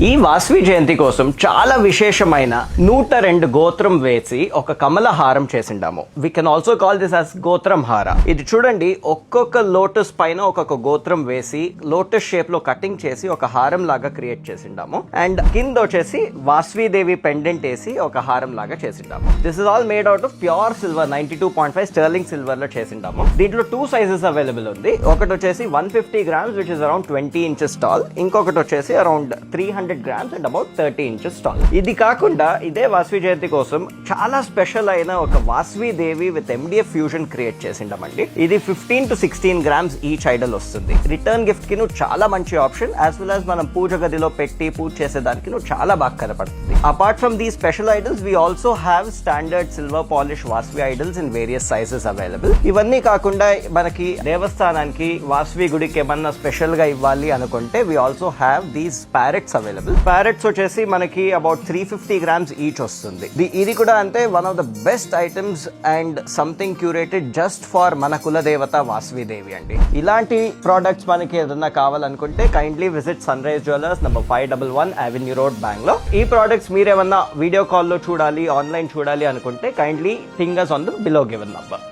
ఈ వాసవి జయంతి కోసం చాలా విశేషమైన 102 గోత్రం వేసి ఒక కమల హారం చేసిండాము. We can also call this as గోత్రం హార. ఇది చూడండి, ఒక్కొక్క లోటస్ పైన ఒక్కొక్క గోత్రం వేసి లోటస్ షేప్ లో కటింగ్ చేసి ఒక హారం లాగా క్రియేట్ చేసిండాము. అండ్ కింద వచ్చేసి వాసవి దేవి పెండెంట్ వేసి ఒక హారం లాగా చేసిండాము. This is all made out of pure silver 92.5 sterling silver లో చేసిండాము. దీంట్లో 2 సైజెస్ అవైలబుల్ ఉంది. ఒకటి వచ్చేసి 150 grams which is around 20 inches tall. ఇంకొకటి వచ్చేసి around 300 grams and about 30 inches tall. ఇది కాకుండా ఇదే వాసవి జయంతి కోసం చాలా స్పెషల్ అయిన ఒక వాసవి దేవి విత్ MDF ఫ్యూజన్ క్రియేట్ చేసిండమండి. ఇది 15 to 16 grams ఈచ్ ఐడల్ వస్తుంది. రిటర్న్ గిఫ్ట్ కి చాలా మంచి ఆప్షన్, యాజ్ వెల్ యాజ్ మనం పూజ గదిలో పెట్టి పూజ చేసేదానికి చాలా బాగా కనపడుతుంది. Apart from the special idols we also have standard silver polish Vasavi idols in various sizes available. ఇవన్నీ కాకుండా మనకి దేవస్థానానికి వాసవి గుడికి ఏమన్నా స్పెషల్ గా ఇవ్వాలి అనుకుంటే we also have these parrots available. Parrots వచ్చేసి మనకి అబౌట్ 350 grams ఈచ్ వస్తుంది. ఇది కూడా అంటే one of the best items and something curated just for మన కులదేవత వాసవి దేవి అండి. ఇలాంటి ప్రోడక్ట్స్ మనకి ఏదన్నా కావాలనుకుంటే kindly visit Sunrise Jewellers number 511 Avenue Road, Bengaluru. ఈ ప్రోడక్ట్స్ మీరేమన్నా వీడియో కాల్ లో చూడాలి, ఆన్లైన్ చూడాలి అనుకుంటే కైండ్లీ థింగర్స్ on the below given number.